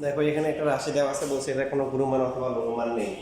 দেখো এখানে একটা রাশি দেওয়া আছে, বলছে এটা কোনো গুণমান অথবা লঘুমান নেই।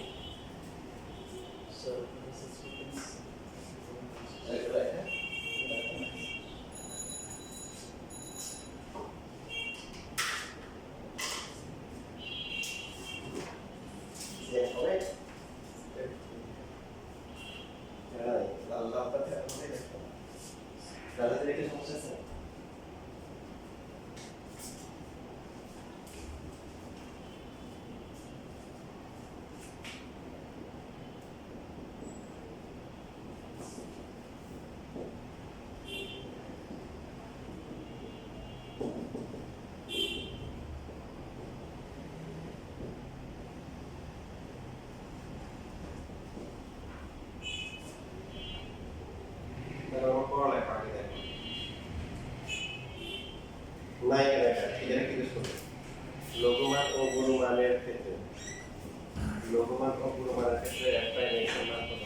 লঘুমান ও গুণমানের ক্ষেত্রে একটা এক্সের মান কত?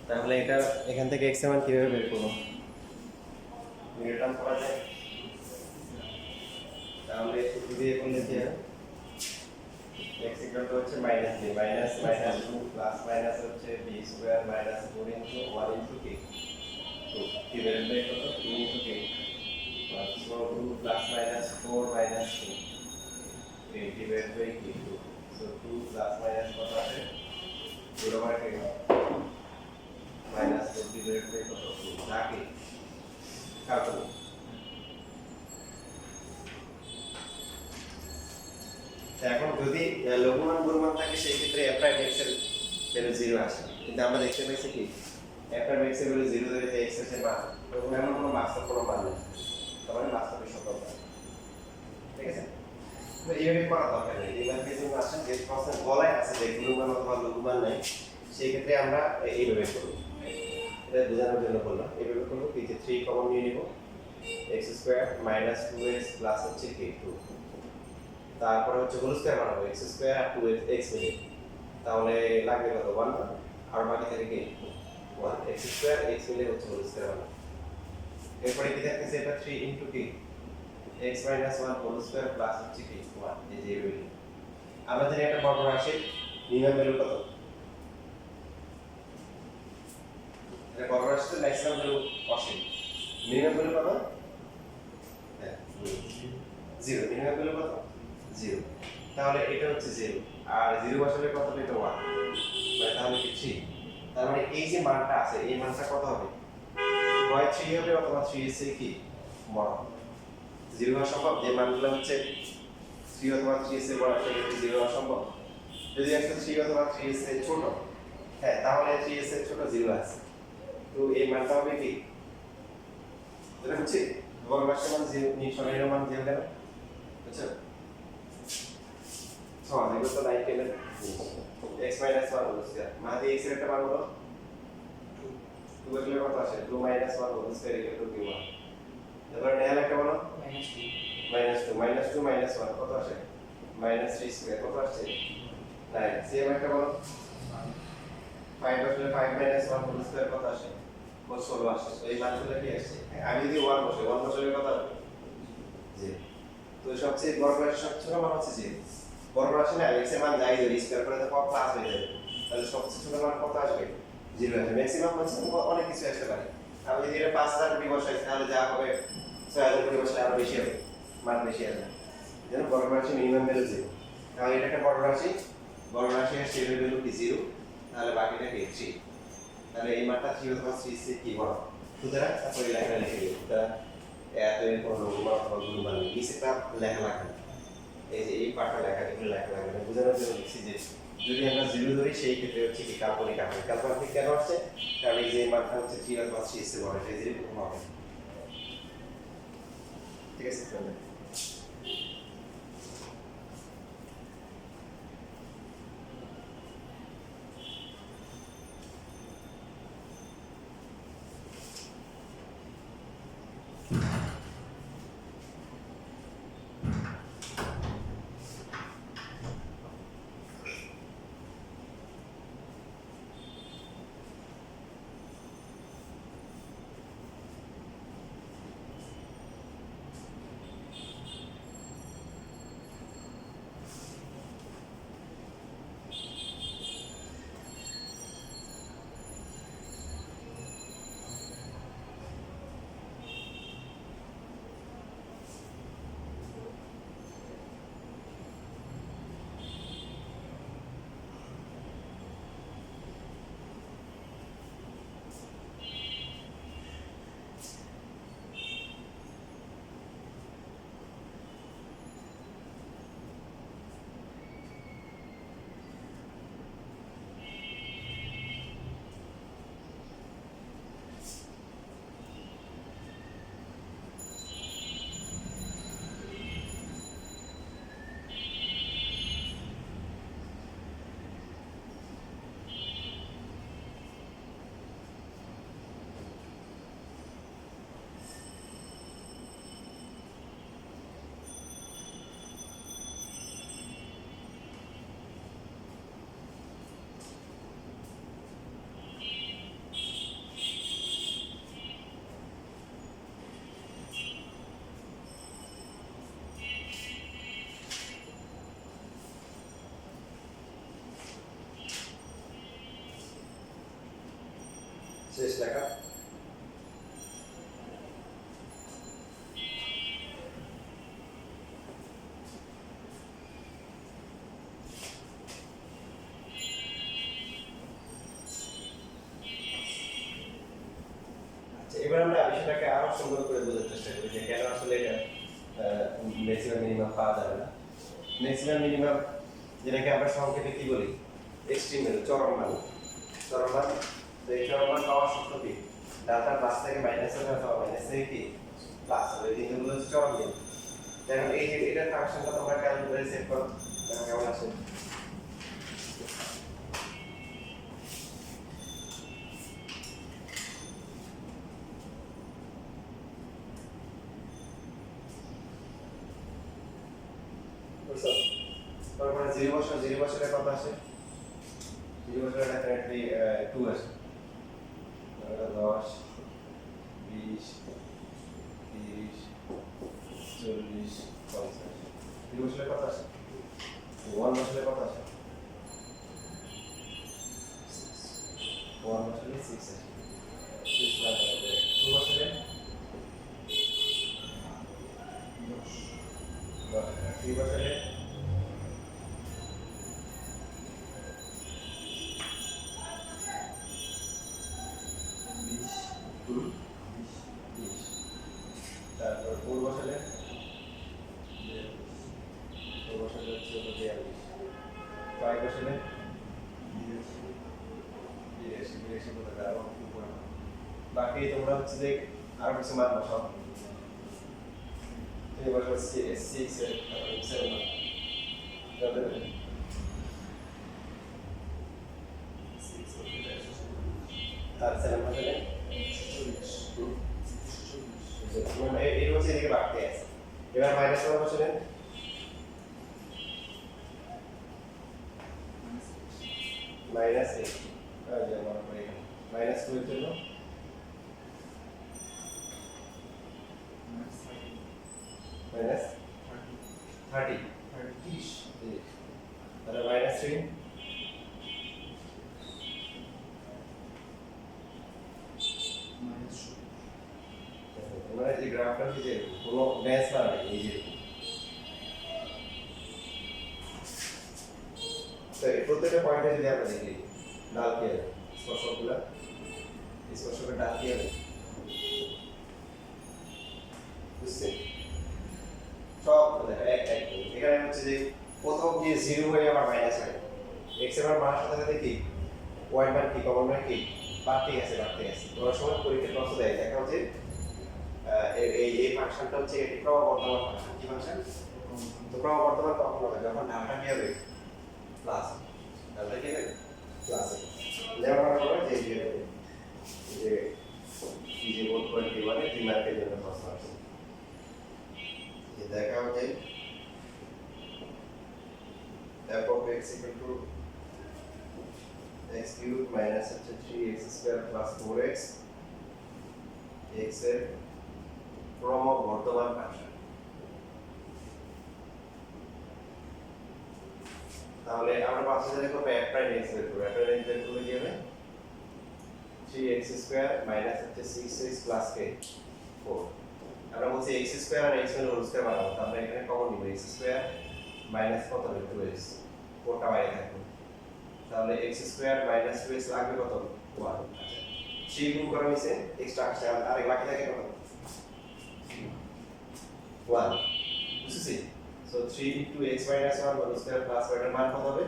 তাহলে এটা এখান থেকে x এর মান কিভাবে বের করব? নিউটন করা যায়। তাহলে সূত্র দিয়ে করলে কি হবে? x ইকুয়াল টু হচ্ছে minus b minus minus 2 plus minus হচ্ছে b square minus 4 into 1 into k। তো কি বের হবে কত? 2 into k plus 2 plus minus 4 minus 2 8 divide by k। So 2 plus minus কত আছে? 0 বাই k মাইনাস 4 ডিভাইড বাই কত? 2 নাকি কাটো। এখন যদি লঘুমান গুণমান থাকে সেই ক্ষেত্রে f প্রাইম x এর ভ্যালু 0 আসে, কিন্তু আমরা দেখতে পাইছি কি f প্রাইম x এর ভ্যালু 0 ধরে যে x এর মান তখন এমন কোনো বাস্তব কোনো মান নেই, তাহলে বাস্তবিক সংখ্যা। ঠিক আছে, তো এইভাবে করা দরকার নেই। এইভাবে যদি আসেন যে প্রশ্ন বলাই আছে যে গুণমান অথবা লঘুমান নাই, সেই ক্ষেত্রে আমরা এইভাবে করব। এটা বোঝানোর জন্য বললাম এইভাবে করব কি যে 3 কমন নিয়ে নিব, x square minus 2x plus হচ্ছে k 2, তারপরে হচ্ছে হোল স্কয়ার বানাবো x স্কয়ার আর 2x মিলে, তাহলে লাগবে কত? 1 আর বাকি থাকে কি 1 x স্কয়ার x মিলে হচ্ছে হোল স্কয়ার বানাবো। এরপরে কি থাকতেছে? এটা 3 ইনটু কি x minus 1 whole square plus হচ্ছে কি 1। এই যে এইভাবে আমরা জানি একটা বর্গ রাশির নিম্ন ভ্যালু কত? এটা বর্গ রাশিতে ম্যাক্সিমাম ভ্যালু অসীম, মিনিমাম ভ্যালু কত? হ্যাঁ 0। মিনিমাম ভ্যালু কত? 0। তাহলে এটা হচ্ছে 0 আর 0 বসালে কত পেতে? 1, মানে তাহলে কি 3। তার মানে এই যে মানটা আছে এই মানটা কত হবে? হয় 3 হবে অথবা 3 এর চেয়ে কি বড়। 0 হওয়া সম্ভব? যে মানগুলো হচ্ছে 3 অথবা 3 এর চেয়ে বড় সেক্ষেত্রে 0 হওয়া সম্ভব। যদি একটা 3 অথবা 3 এর চেয়ে ছোট, হ্যাঁ তাহলে 3 এর চেয়ে ছোট 0 আছে, তো এই মানটা হবে কি? এটা হচ্ছে বর্গ রাশির মান 0, নিঃসরণের মান 0 কেন? বুঝছো? সমান এগুলো তো নাই কেন? x মাইনাস 1 হোল স্কয়ার মানে x এর একটা মান হলো 2 বসলে কত আসে? 2 minus 1 whole square equal to 1। এবার নেহাল একটা বলো মাইনাস 2 মাইনাস 1 কত আসে? মাইনাস 3 স্কয়ার কত আসছে? 9। সেম একটা বলো 5 বসলে 5 মাইনাস 1 হোল স্কয়ার কত আসে? 16 আসে। তো এই মানগুলো কি আসছে? আমি যদি 1 বসলে কত আসবে? 0। তো সবচেয়ে বড় রাশির সবচেয়ে ছোট মান হচ্ছে 0। বড় রাশি না x এর মান যাই ধরি স্কয়ার করে তো প্লাস হয়ে যাবে, তাহলে সবচেয়ে ছোট মান কত আসবে? 0 আসবে। ম্যাক্সিমাম অনেক কিছু আসতে পারে। আমি যদি এটা 5000 কোটি বসাই তাহলে যা হবে 6000 কোটি বসালে আরো বেশি হবে, মান বেশি আসবে। যেন বড় রাশি মিনিমাম ভ্যালু 0, তাহলে এটা একটা বড় রাশি এর শেপের ভ্যালু কি 0, তাহলে বাকিটা কি 3। তাহলে এই মানটা 3 অথবা 3 সে কি বড়, সুতরাং তারপরে লেখা লিখে দিই। সুতরাং এত এর কোনো লঘুমান অথবা গুণমান নেই, নিচেটা লেখা লাগে না। এই যে এই পার্টটা লেখা এগুলো লেখা লাগে না, বোঝানোর জন্য লিখছি যে যদি আমরা 0 ধরি সেই ক্ষেত্রে হচ্ছে কি কাল্পনিক আকার। কাল্পনিক কেন হচ্ছে? কারণ এই যে মানটা হচ্ছে 3 অথবা 3 সে বড়, এটা 0 কম হবে। ঠিক আছে তাহলে শেষ লেখা। এবার আমরা বিষয়টাকে আরো সুন্দর করে বোঝার চেষ্টা করি যে কেন আসলে এটা ম্যাক্সিমাম মিনিমাম পাওয়া যাবে না। ম্যাক্সিমাম মিনিমাম যেটাকে আমরা সংক্ষেপে কি বলি, এক্সট্রিম ভ্যালু, চরম মান। চরম মান, তো এই চরম মান পাওয়ার সূত্র কি? ডাটা প্লাস থেকে মাইনাস হবে অথবা মাইনাস থেকে কি প্লাস হবে, এই তিনগুলো হচ্ছে চরম মান। এখন এই যে এটার ফাংশনটা তোমরা ক্যালকুলেটরে সেট করো, দেখো কেমন আসে। বুঝছো? তারপরে 0 বছরের কত আসে? 0 বছরের ডেফিনেটলি 2 আসে। 10, 20, 30, 40, 50। 0 বছরের কত আসে? 1 বছরের কত আসে? 1 বছরে 6 আসে। 6 মানে 2 বছরে 10। 3 বছরে 20, 30। তারপর 4 বছরে 4 বছরে হচ্ছে 42। 5 বছরে 82 বলে আরো উপরে। বাকি তোমরা হচ্ছে যে আরো কিছু মান বসাও। 3 বছর 6 এর 7 যাবে। আর 7 বছরে মানে এই হচ্ছে এদিকে বাড়তে আছে। এবার মাইনাস 1 বছরে মাইনাস 8, যেমন মাইনাস 2 এর জন্য মাইনাস 30, তাহলে মাইনাস 3 মানে এই গ্রাফটা যে কোনো ড্যাশ না এই যে তো এই প্রত্যেকটা পয়েন্টে যদি আমরা দেখি ডাল কি হবে, স্পর্শকের ডাল কি হবে, বুঝছেন? সব এক এক এখানে হচ্ছে যে প্রথম যে 0 হয়ে আবার মাইনাস হয়, x এর মান বাড়ার সাথে সাথে কি y এর মান কি কমন মান কি বাড়তে গেছে। তোমরা সময় পরীক্ষার প্রশ্ন দেয় দেখা হচ্ছে এই ফাংশনটা হচ্ছে এটি ক্রমবর্ধমান ফাংশন। কি ফাংশন? তো ক্রমবর্ধমান কখন হবে? যখন ডালটা কি হবে প্লাস, ডালটা কি হবে প্লাস। যেমন আমরা বলি যে যে বোধ করে কি বলে 3 মার্কের জন্য প্রশ্ন আছে, যে দেখা হচ্ছে f of x equal to x cubed minus 3x square plus 4x x এর ক্রমবর্ধমান ফাংশন। তাহলে আমরা পাচ্ছি যে দেখো f প্রাইম x বের করব। f প্রাইম x বের করলে কি হবে 3x square minus 6x plus k 4। আমরা বলছি x স্কয়ার আর x এর হোল স্কয়ার বানাবো, তাহলে এখানে কমন নিব x স্কয়ার মাইনাস কত হবে 2x, 4টা বাইরে থাকবে। তাহলে x স্কয়ার মাইনাস 2x লাগবে কত 1। আচ্ছা 3 গুণ করা হইছে এক্সট্রা আসছে আর বাকি থাকে কত 1, বুঝছিস? So 3 into x minus 1 whole square plus y এর মান কত হবে?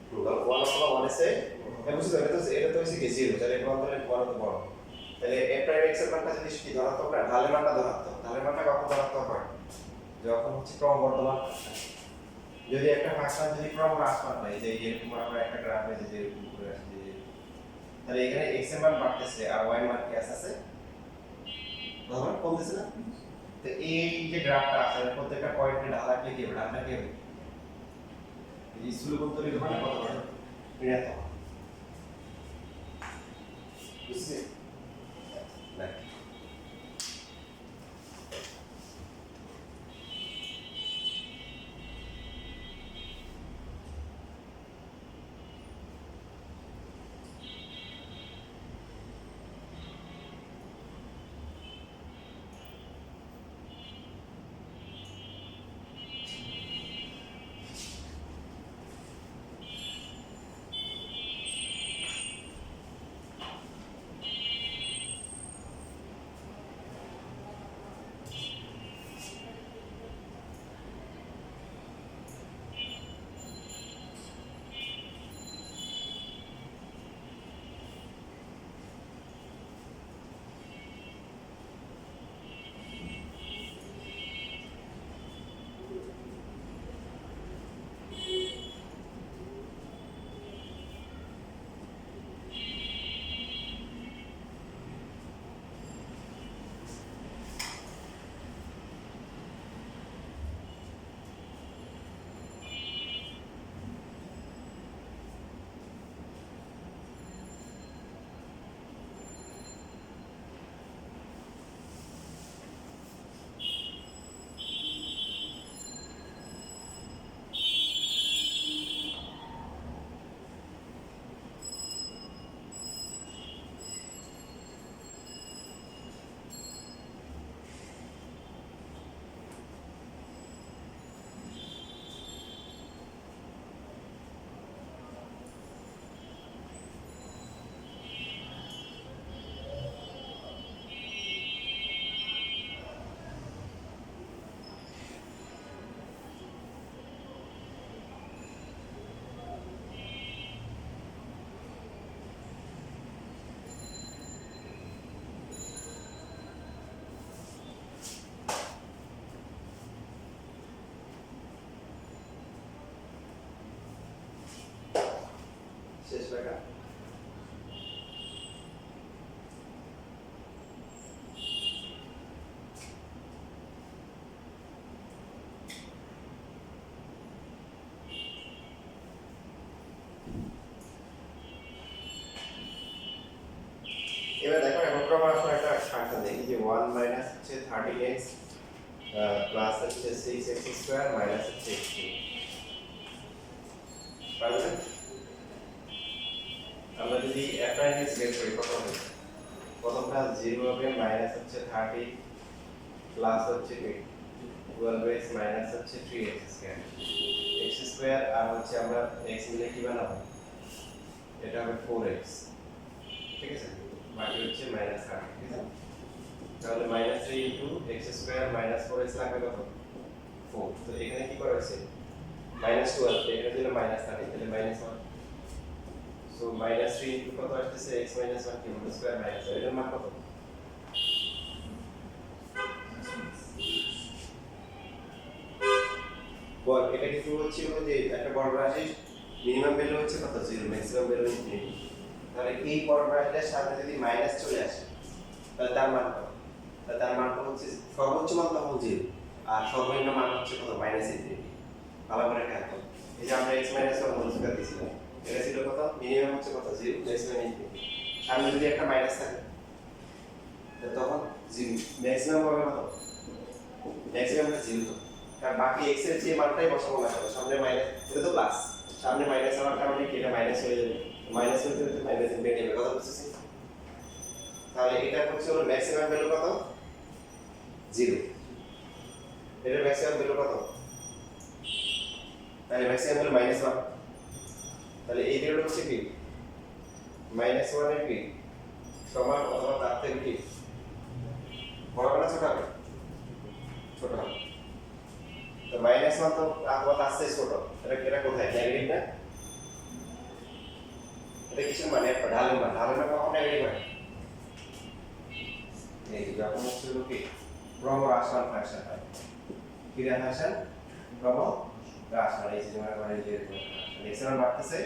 টোটাল 1 অথবা 1 এসে বুঝছো? এটা তো হচ্ছে কি 0, তাহলে এটা অন্তরে 1 হতে বড়। তাহলে f প্রাইম x এর মানটা যদি কি ধনাত্মক না, ঢালের মানটা ধনাত্মক। ঢালের মানটা কখন ধনাত্মক হয়? যখন হচ্ছে ক্রমবর্ধমান ফাংশন। যদি একটা ফাংশন যদি ক্রমহ্রাসমান হয়, যে এরকম আমরা একটা গ্রাফে যদি এরকম করে আসি, তাহলে এখানে x এর মান বাড়তেছে আর y এর মান কি আছে ধরুন কমতেছে না। তো এই যে গ্রাফটা আছে প্রত্যেকটা পয়েন্টে ঢালা কি হবে, ঢালটা কি হবে এই স্থূলকোণের মান কত হবে ঋণাত্মক, বুঝছিস? না প্লাস হচ্ছে 6x স্কয়ার মাইনাস হচ্ছে x কিউব পারবেন? আমরা যদি অ্যাপ্লাইন্স বের করি কত হবে? প্রথমটা 0 হবে মাইনাস হচ্ছে 30 প্লাস হচ্ছে 12x মাইনাস হচ্ছে 3x স্কয়ার x স্কয়ার আর হচ্ছে আমরা x মিলে কি বানাবো? এটা হবে 4x, ঠিক আছে? বাকি হচ্ছে মাইনাস 30, ঠিক আছে? তাহলে minus 3 into x square minus 4x লাগবে কত? 4। তো এখানে কি করা হয়েছে? মাইনাস 12, এখানে ছিল মাইনাস 30, তাহলে মাইনাস 1। সো মাইনাস 3 ইনটু কত আসছে? x মাইনাস 1 কি হোল স্কয়ার মাইনাস, এটার মান কত? বল এটা কিছু হচ্ছে যে একটা বড় রাশি মিনিমাম ভ্যালু হচ্ছে কত? 0, ম্যাক্সিমাম ভ্যালু ইনফিনিটি। তাহলে এই বড় রাশিটার সামনে যদি মাইনাস চলে আসে তাহলে তার মান কত? তাহলে তার মান হচ্ছে সর্বোচ্চ মান তখন 0 আর সর্বনিম্ন মান হচ্ছে কত? Minus infinity. ভালো করে খেয়াল করো, এই যে আমরা x মাইনাস 1 হোল স্কয়ার দিয়েছিলাম, এটা ছিল কত? মিনিমাম হচ্ছে কত? 0, ম্যাক্সিমাম ইনফিনিটি। সামনে যদি একটা মাইনাস থাকে তখন 0, ম্যাক্সিমাম হবে কত? ম্যাক্সিমামটা 0 তো, কারণ বাকি x এর যে মানটাই বসাবো না কেন সামনে মাইনাস, এটা তো প্লাস, সামনে মাইনাস হওয়ার কারণে কি এটা মাইনাস হয়ে যাবে, মাইনাস হতে হতে মাইনাস বেড়ে যাবে, কথা বুঝতেছি? তাহলে এটা হচ্ছে হলো ম্যাক্সিমাম ভ্যালু কত? 0। এটার ম্যাক্সিমাম ভ্যালু কত? তাহলে ম্যাক্সিমাম ভ্যালু মাইনাস 1। তাহলে এই ভ্যালু হচ্ছে কি? মাইনাস 1 এর কি সমান অথবা তার থেকে কি বড় না ছোট হবে? ছোট হবে। তো মাইনাস 1 তো অথবা তার চেয়ে ছোট, এটা কোথায়? নেগেটিভ না? এটা কিসের মানে? ঢালের মান। ঢালের মান কখন নেগেটিভ হয়? এই যে যখন হচ্ছে কি ক্রমহ্রাসমান ফাংশন হয়, কি ফাংশন? ক্রমহ্রাসমান। এই যে আমরা বলি যে x এর মান বাড়তেছে,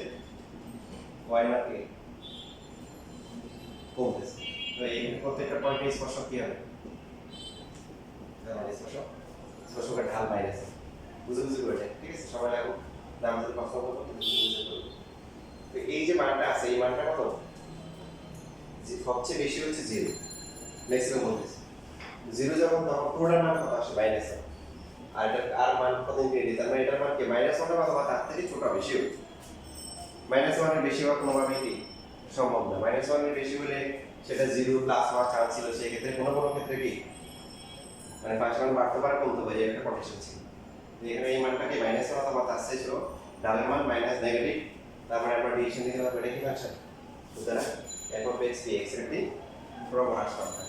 y মান কি কমতেছে। তো এই প্রত্যেকটা পয়েন্টে স্পর্শক কি হবে? স্পর্শকের ঢাল মাইনাস, বুঝে বুঝে করে, ঠিক আছে? সবাই লাগো নাম যদি প্রশ্ন করবো বুঝে বুঝে করবো। তো এই যে মানটা আছে, এই মানটা কত? যে সবচেয়ে বেশি হচ্ছে 0, ম্যাক্সিমাম বলতেছে 0 যখন, তখন পুরোটার মান কত আসে? মাইনাস 1। আর এটা আর মান কত ইনফিনিটি, তার মানে এটার মান কি মাইনাস 1 অথবা তার থেকে ছোট বেশি হবে। মাইনাস 1 এর বেশি হওয়া কোনোভাবেই কি সম্ভব না। মাইনাস 1 এর বেশি হলে সেটা 0 প্লাস হওয়ার চান্স ছিল, সেই ক্ষেত্রে কোনো কোনো ক্ষেত্রে কি মানে ফাংশন বাড়তে পারে কমতে পারে, একটা কন্ডিশন ছিল। এখানে এই মানটা কি মাইনাস 1 অথবা তার চেয়ে ছোট, ডালের মান মাইনাস নেগেটিভ, তার মানে আমরা ডিভিশন দিতে পারবো এটা কি ফাংশন? সুতরাং f of x x এর একটি ক্রমহ্রাসমান ফাংশন।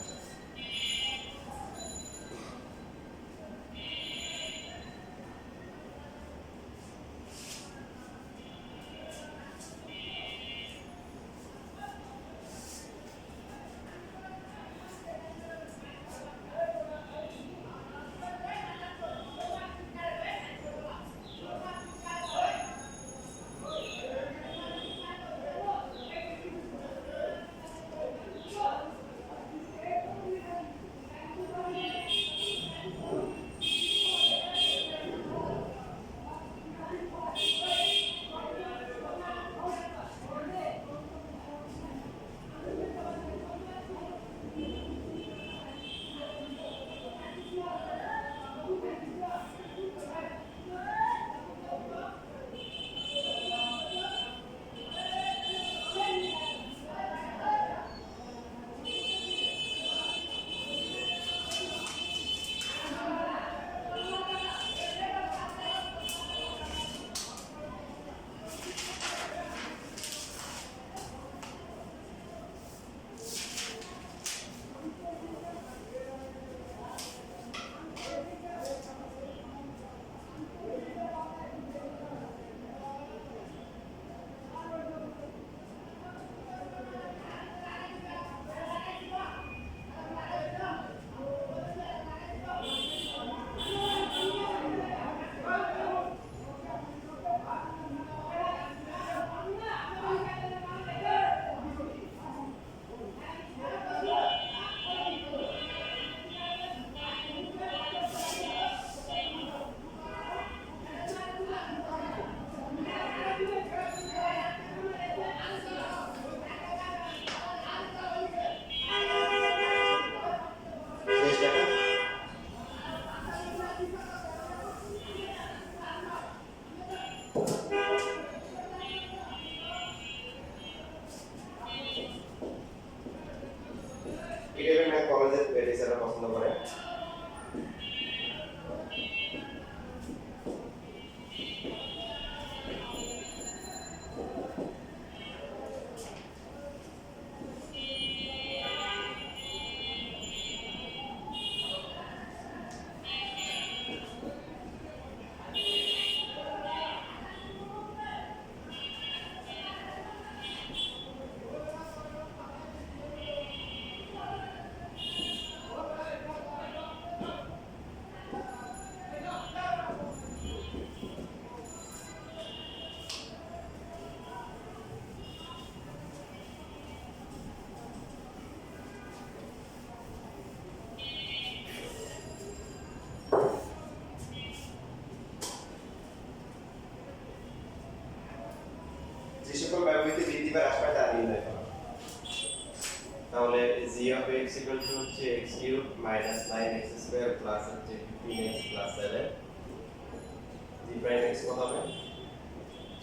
প্রাইম এক্স কত হবে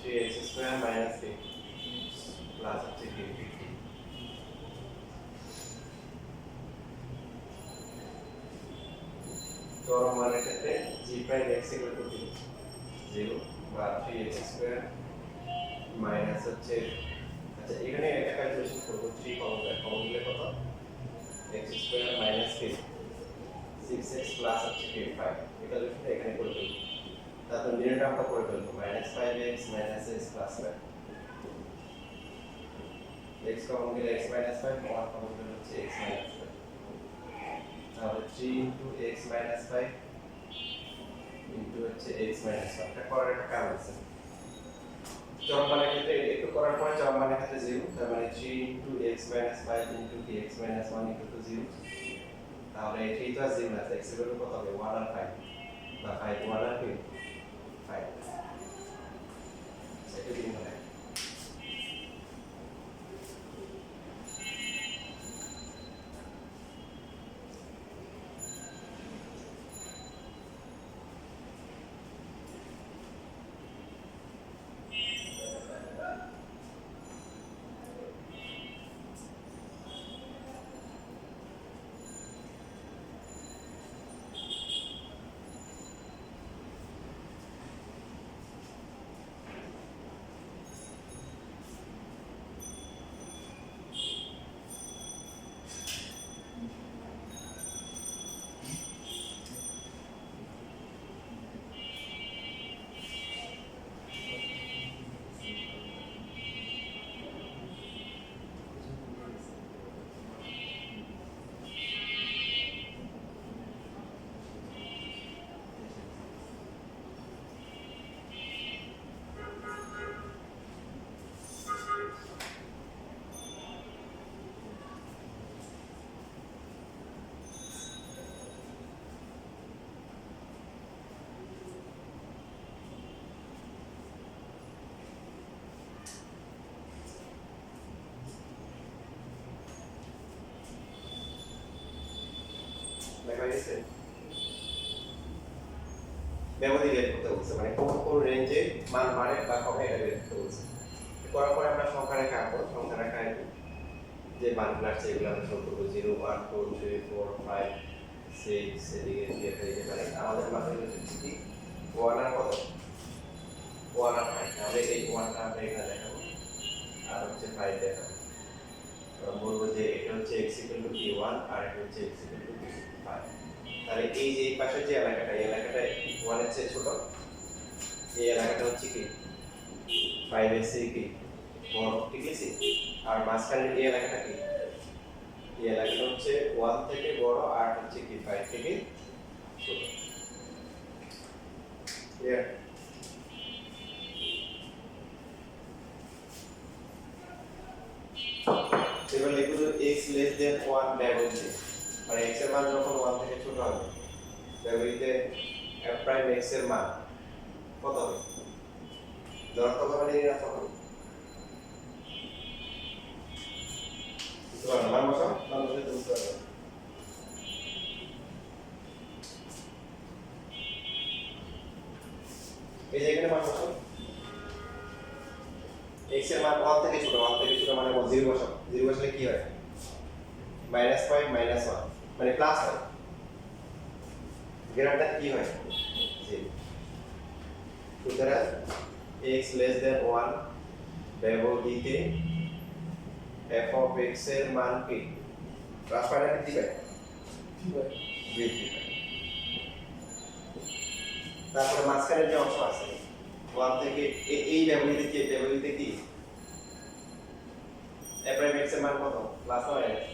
3x square minus k plus হচ্ছে k চরম মানের ক্ষেত্রে g prime x equal two 0 বা 3x স্কয়ার মাইনাস হচ্ছে আচ্ছা এখানে একটা ক্যালকুলেশন করব 3 কমন দিলে কত x square minus k 6x plus হচ্ছে k 5 এটা লিখে এখানে করে দেব তারপর নির্ণয় আমরা করে ফেলব -5x x plus 5 x common দিলে x minus 5 1 কমন দিলে হচ্ছে x minus 5 তাহলে 3 into x minus 5 into হচ্ছে x minus 5 এটা করার একটা কারণ আছে চরম মানের ক্ষেত্রে একটু করার পরে চরম মানের ক্ষেত্রে 0 তার মানে 3 into x minus 5 into x minus 1 equal to 0 তাহলে 3 তো আর 0 না x এর ভ্যালু কত হবে 1 আর 5 বা 5 1 আর 2 5 সেটা দিন হবে দেখা গেছে ব্যবধি বের করতে বলছে মানে কোন কোন রেঞ্জে মান বাড়ে বা কমে এটা বের করতে বলছে করার পরে আমরা সংখ্যা রেখা আঁকবো সংখ্যা রেখা আঁকবো যে মানগুলো আছে এগুলো আমরা শুরু করবো 0 1 2 3 4 5 6 এদিকে দিতে পারি আমাদের মাথায় হচ্ছে কি 1 আর কত 1 আর 5 তাহলে এই 1টা আমরা এখানে দেখাবো আর হচ্ছে 5 দেখাবো বলবো যে এটা হচ্ছে x = 1 আর এটা হচ্ছে x = 5 তাহলে এই যে এই পাশে যে এলাকাটা এই এলাকাটা 1 এর চেয়ে ছোট এই এলাকাটা হচ্ছে কি 5 এর চেয়ে কি বড় ঠিক আছে আর মাঝখানে এই এলাকাটা কি এই এলাকাটা হচ্ছে 1 থেকে বড় আর হচ্ছে কি 5 থেকে ছোট ক্লিয়ার এবার লিখব x less than 1 ব্যবহৃত মানে x এর মান যখন 1 থেকে ছোট হবে ব্যবহৃত f prime x এর মান কত হবে ধনাত্মক হবে না ঋণাত্মক হবে তো মান বসাও মান বসে তুমি করবে এই যে এখানে মান বসাও x এর মান 1 থেকে ছোট মানে 0 বসাও 0 বসালে কি হয় -5 -1 মানে প্লাস হয় গ্রেটার কি হয় 0 সুতরাং x less than 1 ব্যবহৃত f of x এর মান কি প্লাস পায় না বৃদ্ধি পায় বৃদ্ধি পায় তারপরে মাঝখানে যে অংশ আছে 1 থেকে এই ব্যবহৃত কি f prime x এর মান কত প্লাস না মাইনাস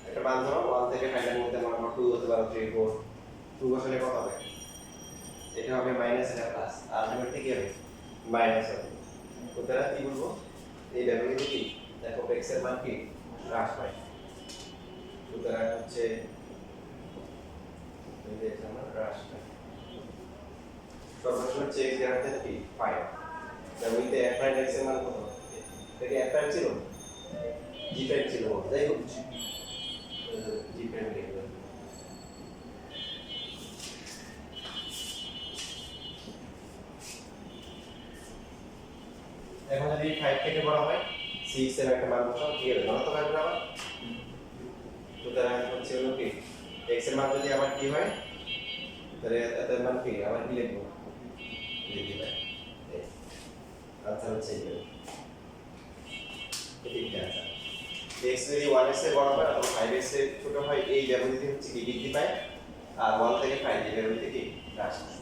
একটা মান ধরো 1 থেকে 5 এর মধ্যে মান 2 হতে পারে 3 4 2 বসালে কত হবে এটা হবে মাইনাস এটা প্লাস আলটিমেটলি কি হবে মাইনাস হবে সুতরাং কি বলবো এই ব্যবহৃত কি দেখো x এর মান কি হ্রাস পায় সুতরাং হচ্ছে এই যে আমরা হ্রাস পাই সর্বশেষ হচ্ছে x গ্রেটার কি 5 ব্যবহৃত f prime x এর মান কত এটা f prime ছিল g prime ছিল যাই হোক g prime লিখব এখন যদি 5 থেকে বড় হয় 6 এর একটা মান বসাও কি হবে ধনাত্মক আসবে আবার সুতরাং হচ্ছে হলো কি x এর মান যদি আবার কি হয় তাহলে এর মান কি আবার কি লিখবো লিখি ভাই আনসার হচ্ছে এই ঠিক আছে x যদি 1 এর চেয়ে বড় হয় অথবা 5 এর চেয়ে ছোট হয় এই ব্যবধিটি হচ্ছে কি বৃদ্ধি পায় আর 1 থেকে 5 এই ব্যবধিটি কি হ্রাস পায়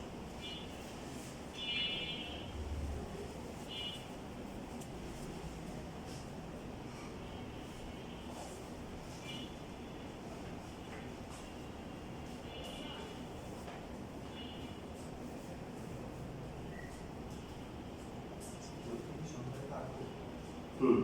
হুম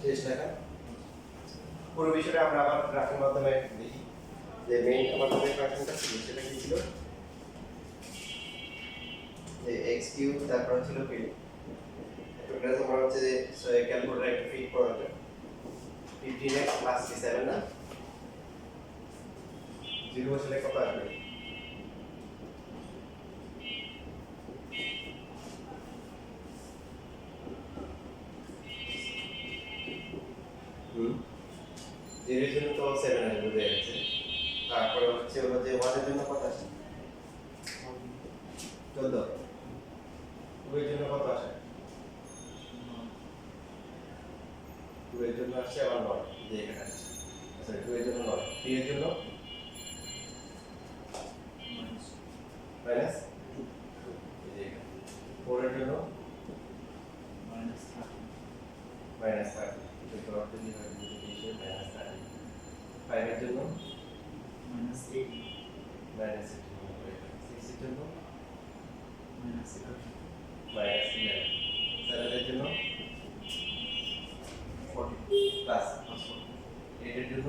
শেষ লেখা পুরো বিষয়টা আমরা আবার গ্রাফের মাধ্যমে দেখি যে মেইন আমাদের যে ফাংশনটা ছিল সেটা কি ছিল যে x কিউব তারপর ছিল কি এটা তোমার হচ্ছে যে ক্যালকুলেটর একটা ফিট করা যায় 15x প্লাস 7 না 0 বসলে কত আসবে এর জন্য তো 7 আসবে বুঝে গেছে তারপরে হচ্ছে হলো যে 1 এর জন্য কত আসে 14 2 এর জন্য কত আসে 2 এর জন্য আসছে আবার 9 যে এখানে আসছে সরি 2 এর জন্য 9 3 এর জন্য মাইনাস 2 এই যে 4 এর জন্য মাইনাস 30 এটা অর্থ কি হয় যদি মাইনাস 30 5 এর জন্য মাইনাস 8 মাইনাস 6 এর জন্য মাইনাস 11 7 এর জন্য 40 প্লাস 8 এর জন্য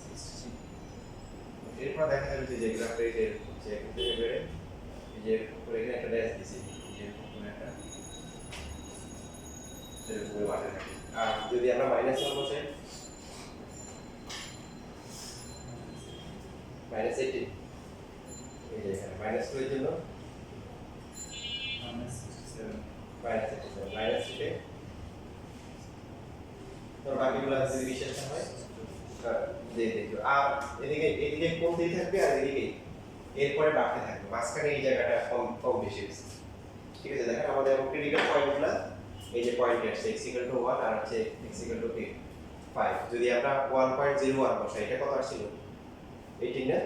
66 এরপর দেখা যাবে যে গ্রাফটা এটা হচ্ছে এখান থেকে বেড়ে এই যে উপরে এখানে একটা ড্যাশ দিছি, এই যে উপরে একটা এরকম করে বাড়তে থাকে। আর যদি আমরা -1 বসাই, -18, এই যে এখানে -2 এর জন্য -67, -3 তো বাকিগুলো যদি বিশেষ না হয় দিয়ে দেখো। আর এদিকে কমতেই থাকবে, আর এদিকে এরপরে বাড়তে থাকবে, মাঝখানে এই জায়গাটা কম কম বেশি বেশি। ঠিক আছে, দেখেন আমাদের ক্রিটিক্যাল পয়েন্টগুলো এই যে পয়েন্ট আছে x = 1 আর হচ্ছে x = 5। যদি আমরা 1.01 বসাই, এটা কত আসছিল? 18 না?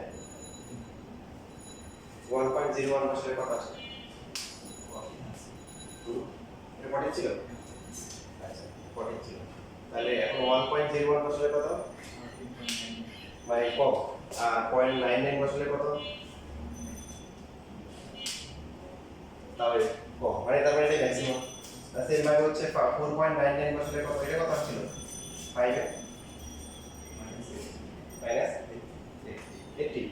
1.01 বসালে কত আসে? এটা 14 ছিল? আচ্ছা 14 ছিল। তাহলে এখন 1.01 বসালে কত? মানে কম। আর 0.99 বসালে কত? তাহলে কম। মানে তার মানে এটা ম্যাক্সিমাম। আচ্ছা এর মানে হচ্ছে 4.99 বসালে কত? এটা কত ছিল? 5 এ -80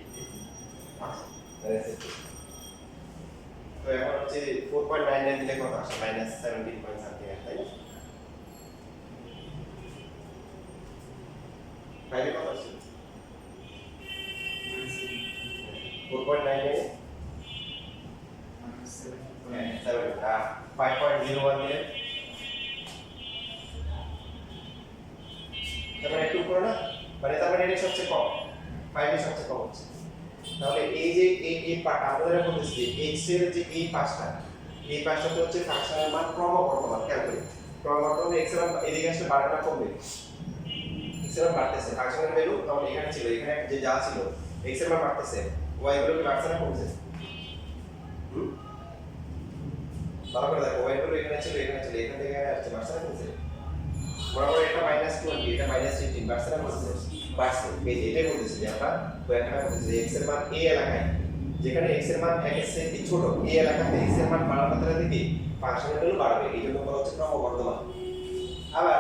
তো এখন হচ্ছে 4.99 দিলে কত আসে? -17 পয়েন্ট সামথিং আসে, তাই না? 5 এ কত আসে? 4.99 5.01 দিলে তারপরে একটু উপরে না, মানে তার মানে এটা সবচেয়ে কম, 5 এর সবচেয়ে কম হচ্ছে। তাহলে এই যে এই পার্ট আমাদের বলতেছি x এর যে এই পাশটাতে হচ্ছে ফাংশনের মান ক্রমবর্ধমান। খেয়াল করি ক্রমবর্ধমান, x এর মান এদিকে আসলে বাড়বে না কমবে? x এর মান বাড়তেছে, ফাংশনের ভ্যালু তখন এখানে ছিল, এখানে যে যা ছিল x এর মান বাড়তেছে, y গুলো কি বাড়ছে না কমছে? ভালো করে দেখো, y গুলো এখানে ছিল, এখান থেকে এখানে আসছে, বাড়ছে না কমছে? বরাবর এটা -20, এটা -18, বাড়ছে না কমছে? বাড়ছে। এই যে এটাই বলতেছি যে আমরা তো এখানে বলতেছি যে x এর মান a এলাকায়, যেখানে x এর মান 1 এর চেয়ে ছোট, a এলাকাতে x এর মান বাড়ার মাত্রা দিকে ফাংশনের ভ্যালু বাড়বে, এই জন্য বলা হচ্ছে ক্রমবর্ধমান। আবার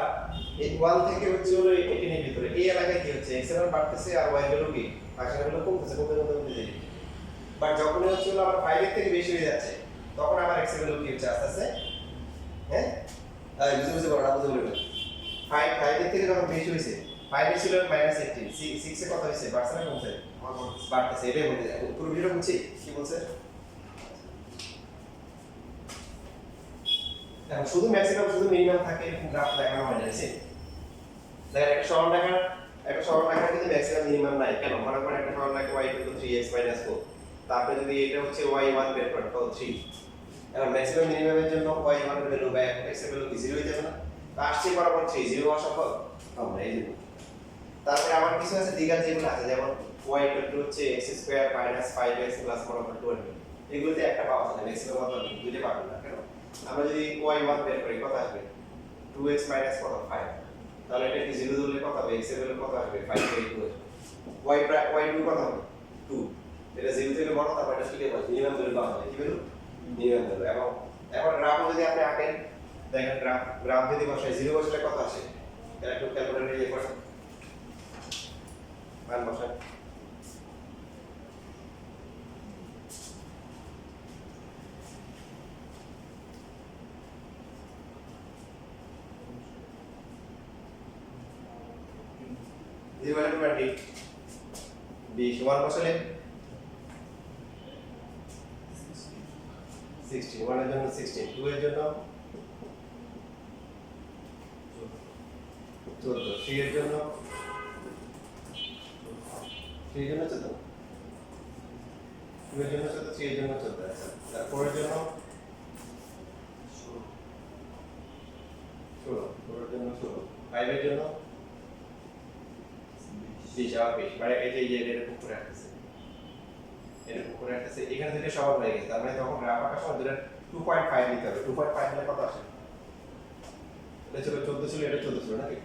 এই 1 থেকে হচ্ছে হলো 18 এর ভিতরে a এলাকায় কি হচ্ছে, x এর মান বাড়তেছে আর y ভ্যালু কি ফাংশনের ভ্যালু কমতেছে, কমতে যায়। বাট যখন হচ্ছে হলো আবার 5 এর থেকে বেশি হয়ে যাচ্ছে, তখন আবার x এর ভ্যালু কি হচ্ছে আস্তে আস্তে, হ্যাঁ বুঝে বলো না, বুঝে বলবে 5 এর থেকে যখন বেশি হয়েছে, 5 এ ছিল -18, 6 এ কত হয়েছে, বাড়ছে না কমছে? বাড়তেছে। এটাই বলতে যায় পুরো ভিডিওটা বুঝছি কি বলছে। এখন শুধু ম্যাক্সিমাম শুধু মিনিমাম থাকে এরকম গ্রাফ দেখানো হয় না, ঠিক আছে? দেখেন একটা সরলরেখার কিন্তু ম্যাক্সিমাম মিনিমাম নাই। কেন? মনে করেন একটা সরলরেখা y = 3x - 4, তারপরে যদি এটা হচ্ছে y1 বের করেন কত 3, এখন ম্যাক্সিমাম মিনিমামের জন্য y1 এর ভ্যালু বা x এর ভ্যালু 0 হয়ে যাবে না? তা আসছে বরাবর 3, 0 হওয়া সম্ভব হবে না, এই জন্য। তারপরে আমার কিছু আছে দ্বিঘাত যেগুলো আছে, যেমন y = হচ্ছে x² - 5x + 1/12, এগুলোতে একটা পাওয়া যায়, ম্যাক্সিমাম কত হবে? দুইটা পাবেন না। কেন? আমরা যদি y1 বের করি কত আসবে? 2x - 5, তাহলে এটা কি 0 ধরলে কত হবে? x এর ভ্যালু কত আসবে? 5/2 আসবে। y2 কত হবে? 2, এটা 0 থেকে বড়, তারপর এটা শিখে বল মিনিমাম ভ্যালু পাওয়া যায়, কি ভ্যালু? Minimum value. এবং এখন গ্রাফ যদি আপনি আঁকেন, দেখেন গ্রাফ যদি বসাই 0 বসালে কত আসে? এটা একটু ক্যালকুলেটরে ইয়ে করেন, মান বসান। জিরো 20, 20 1 বসালে 16, 1 এর জন্য 16, 2 এর জন্য 14, 3 এর জন্য 3 এর জন্য 14, 2 এর জন্য 14, 3 এর জন্য 14, আচ্ছা। আর 4 এর জন্য 16, 4 এর জন্য 16, 5 এর জন্য 20, আর 20, মানে এই যে এরকম করে আসছে, এরকম করে আসছে, এখানে থেকে সমান হয়ে গেছে। তার মানে তখন গ্রাফ আঁকার সময় ধরেন 2.5 নিতে হবে, 2.5 হলে কত আসে? এটা ছিল 14 ছিল, এটা 14 ছিল নাকি?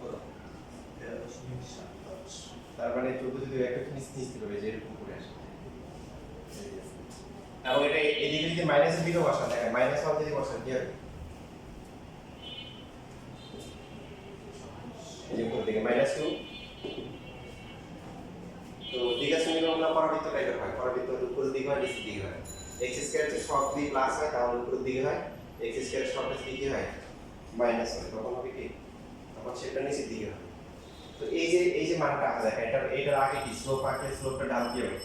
কত? 13.7, তার মানে 14 যদি একটা নিচে হবে যে এরকম করে আসে। এবং এটা এদিকে যদি মাইনাসের দিকে বসান, দেখেন -1 যদি বসান কি হবে? এই যে উপর দিকে -2, তো দ্বিঘাত সমীকরণগুলো পরাবৃত্ত টাইপের হয়, পরাবৃত্ত উপরের দিকে দিকে হয় নিচের দিকে হয় এক্স স্কয়ার হচ্ছে সব দিকে প্লাস হয় তাহলে উপরের দিকে হয় এক্স স্কয়ার সবটা দিকে হয় মাইনাস হয় তখন হবে কি তখন সেটা নিচের দিকে হবে তো এই যে মানটা দেখেন এটার আগে কি স্লোপ আগে স্লোপটা ডান দিয়ে হবে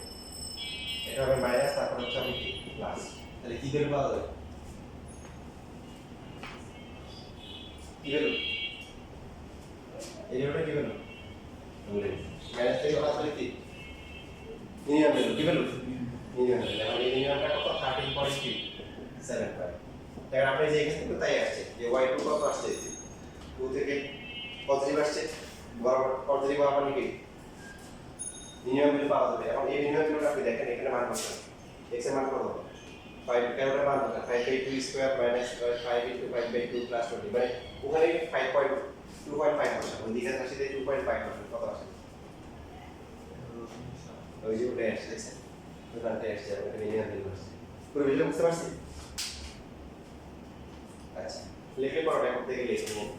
এটা হবে মাইনাস তারপর হচ্ছে হবে কি প্লাস তাহলে কি বের পাওয়া যাবে কি বের এই যেটা কি বের মাইনাস থেকে প্লাস হলে কি মিনিমাম বের কি বের মিনিমাম এখন এই মিনিমামটা কত 13.75 এখন আপনি যে এখানে কিন্তু তাই আসছে যে y2 কত আসছে 2 থেকে পজিটিভ আসছে বরাবর পজিটিভ বরাবর নেগেটিভ মিনিমাম ভ্যালু পাওয়া যাবে এখন এই মিনিমাম ভ্যালুটা আপনি দেখেন এখানে মান কত x এর মান কত 5 কেমন মান কত 5/2 স্কয়ার মাইনাস 5 * 5/2 প্লাস 20 মানে ওখানে 5.2.5% ওই দিকে আসছে 2.5% কত আসে ওই যে ওটা আসছে দেখছেন ওখানটা আসছে এটা মিনিমাম ভ্যালু আসছে পুরো ভিডিও বুঝতে পারছি আচ্ছা লিখে পড়া এখন থেকে লিখে নিন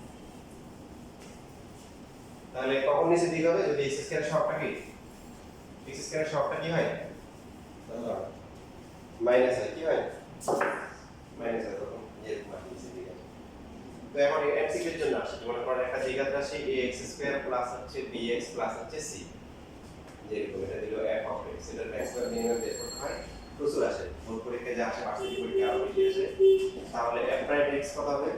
তাহলে কখন নিচে দিকে হবে যদি x স্কয়ার সবটা কি x স্কয়ার সবটা কি হয় মাইনাস হয় কি হয় মাইনাস হয় তখন এর মান নিচে দিকে তো এখন এমসিকিউ এর জন্য আসে মনে করেন একটা দ্বিঘাত রাশি ax স্কয়ার প্লাস হচ্ছে bx প্লাস হচ্ছে c যেরকম এটা দিল f অফ x এটা ম্যাক্সিমাম মিনিমাম বের করতে হয় প্রচুর আসে বোর্ড পরীক্ষায় যা আসে বার্ষিক পরীক্ষা আরো বেশি আসে তাহলে f প্রাইম x কত হবে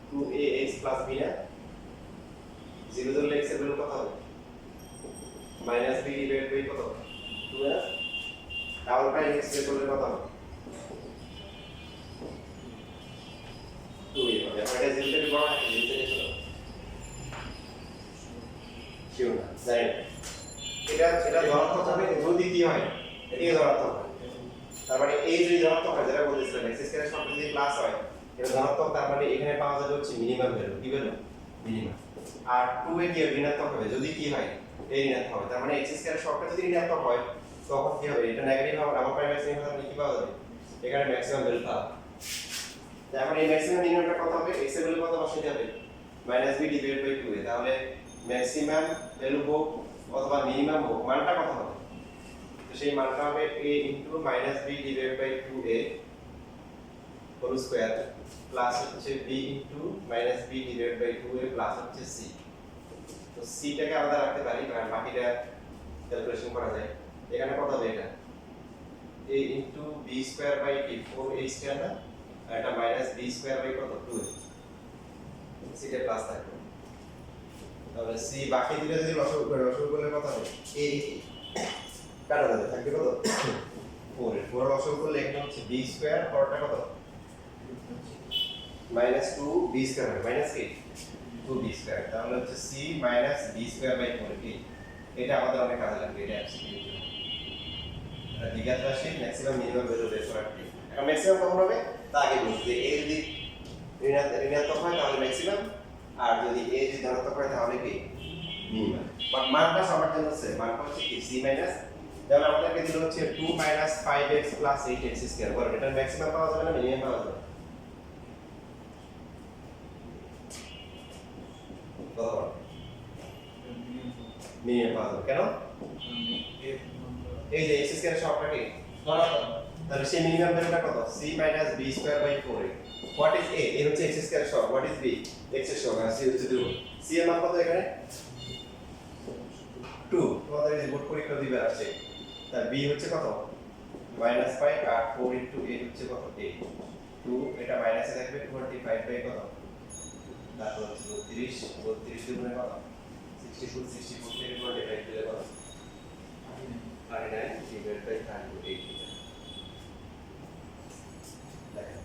2ax প্লাস b না 0 ধরলে x এর ভ্যালু কত হবে মাইনাস b ডিভাইড বাই কত 2 না ডাবল প্রাইম x বের করলে কত হবে 2 হবে এখন এটা 0 থেকে বড় নাকি 0 থেকে ছোট শিওর না জানি না এটা ধনাত্মক হবে যদি কি হয় এটা ধনাত্মক হয় তার মানে এই যদি ধনাত্মক হয় যেটা বলতেছিলাম x স্কয়ারের সঙ্গে যদি প্লাস হয় এটা ধনাত্মক তার মানে এখানে পাওয়া যাবে হচ্ছে মিনিমাম ভ্যালু কি ভ্যালু মিনিমাম আর 2 এ কি ঋণাত্মক হবে যদি কি হয় এই ঋণাত্মক হবে তার মানে x স্কয়ারের সবটা যদি ঋণাত্মক হয় তখন কি হবে এটা নেগেটিভ হবে ডাবল প্রাইম x এর কি পাওয়া যাবে এখানে ম্যাক্সিমাম ভ্যালু পাওয়া তারপরে এই ম্যাক্সিমাম মিনিমামটা কত হবে x এর ভ্যালু কত বসাতে হবে -b ডিভাইড বাই 2 এ তাহলে ম্যাক্সিমাম ভ্যালু হোক অথবা মিনিমাম হোক মানটা কত হবে তো সেই মানটা হবে a - b divide by 2a whole square plus হচ্ছে b - b divide by 2a plus হচ্ছে c তো c টাকে আলাদা রাখতে পারি কারণ বাকিটা ক্যালকুলেশন করা যায় এখানে কত হবে এটা a b square by 4a square না আর এটা -b স্কয়ার বাই কত 2a c টা প্লাস থাকবে তাহলে c বাকি দিলে যদি লসাগু করলে কত হবে a কাটা যাবে থাকবে কত 4 এর 4 লসাগু করলে এখানে হচ্ছে b স্কয়ার পরটা কত -2b স্কয়ার হবে মাইনাস কি 2b স্কয়ার তাহলে হচ্ছে c - b স্কয়ার বাই 4 কি এটা আমাদের অনেক কাজে লাগবে এটা এমসিকিউ এর জন্য এটা দ্বিঘাত রাশি ম্যাক্সিমাম মিনিমাম ভ্যালু বের করার কি এখন ম্যাক্সিমাম কখন হবে তা আগে বুঝতে যে a যদি ঋণাত্মক হয় তাহলে ম্যাক্সিমাম আর যদি a যদি ধনাত্মক হয় তাহলে কি মিনিমাম বাট মানটা সবার জন্য সেম মানটা হচ্ছে কি c মাইনাস যেমন আমাদেরকে দিল হচ্ছে 2 - 5x 8x স্কয়ার বলেন এটার ম্যাক্সিমাম পাওয়া যাবে না মিনিমাম পাওয়া যাবে কত মিনিমাম পাওয়া যাবে কেন এই যে x স্কয়ার সবটা কি ধনাত্মক তাহলে সেই মিনিমাম ভ্যালুটা কত c - b square by 4a what is a এ হচ্ছে x স্কয়ার সব হোয়াট ইজ b x এর সব আর c হচ্ছে 2 c এর মান কত এখানে 2 তোমাদের এই বোর্ড পরীক্ষা দিবে আসছে তার b হচ্ছে কত -5 আর 4 * a হচ্ছে কত 8 2 এটা মাইনাসে থাকবে 25 বাই কত তারপর 32 দুগুণে কত 64 থেকে 25 দিলে কত 39 ডিভাইড বাই 38 দেখেন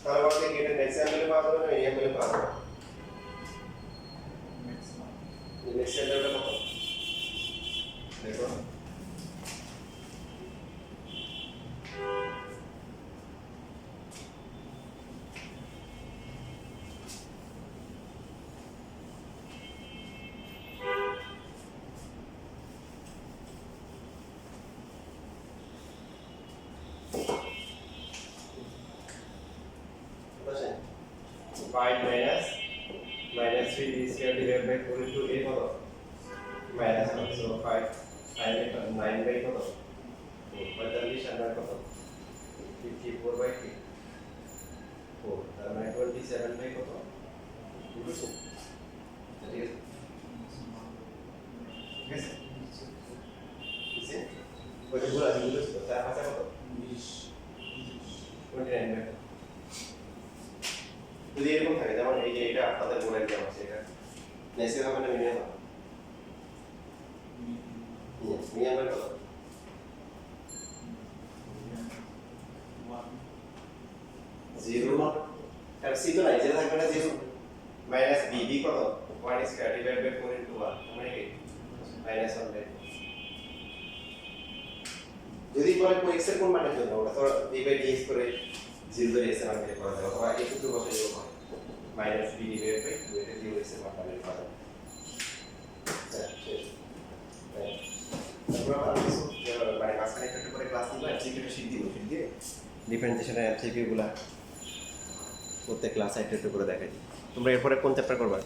তাহলে বলতে কি এটা নেক্সট অ্যাঙ্গেলে পাওয়া যাবে না এই অ্যাঙ্গেলে পাওয়া যাবে? নেক্সট অ্যাঙ্গেলটা কত? দেখো বুঝছেন? 5 minus 3b square divided by 4 into a কত? minus 1 so 5 9 by কত? 45 আর 9 কত? 54 by 3 4 তার মানে 27 by কত? বুঝছেন? ঠিক আছে? ঠিক আছে? বুঝছেন? ওইটা ভুল আছে বুঝেছো তো? তার পাশে কত? 29 by যদি এরকম থাকে যেমন এই যে এটা আপনাদের বোর্ডের এক্সাম আছে এটা নেক্সট হবে না মিনিমাম মিনিমাম কত জিরো আর সি তো নাই যেটা থাকবে না জিরো মাইনাস বি বি কত 1 স্কয়ার ডিভাইড বাই 4 ইনটু 1 মানে কি মাইনাস 1 বাই যদি পরে কোন এক্স এর কোন মানের জন্য ওটা তো বি বাই ডি করে জিরো ধরে এসে মানে করা যাবে অথবা এই সূত্র বসে দেব মাইনাস বি ডিভাইড বাই 2 এটা জিরো এসে মানে বের করা যাবে তারপর আমরা কিছু মানে মাঝখানে একটা করে ক্লাস নিব এমসিকিউ শিট দিব শিট দিয়ে ডিফারেন্সিয়েশনের এমসিকিউ গুলা প্রত্যেক ক্লাসে একটা করে দেখাই তোমরা এরপরে কোন চ্যাপ্টার করবা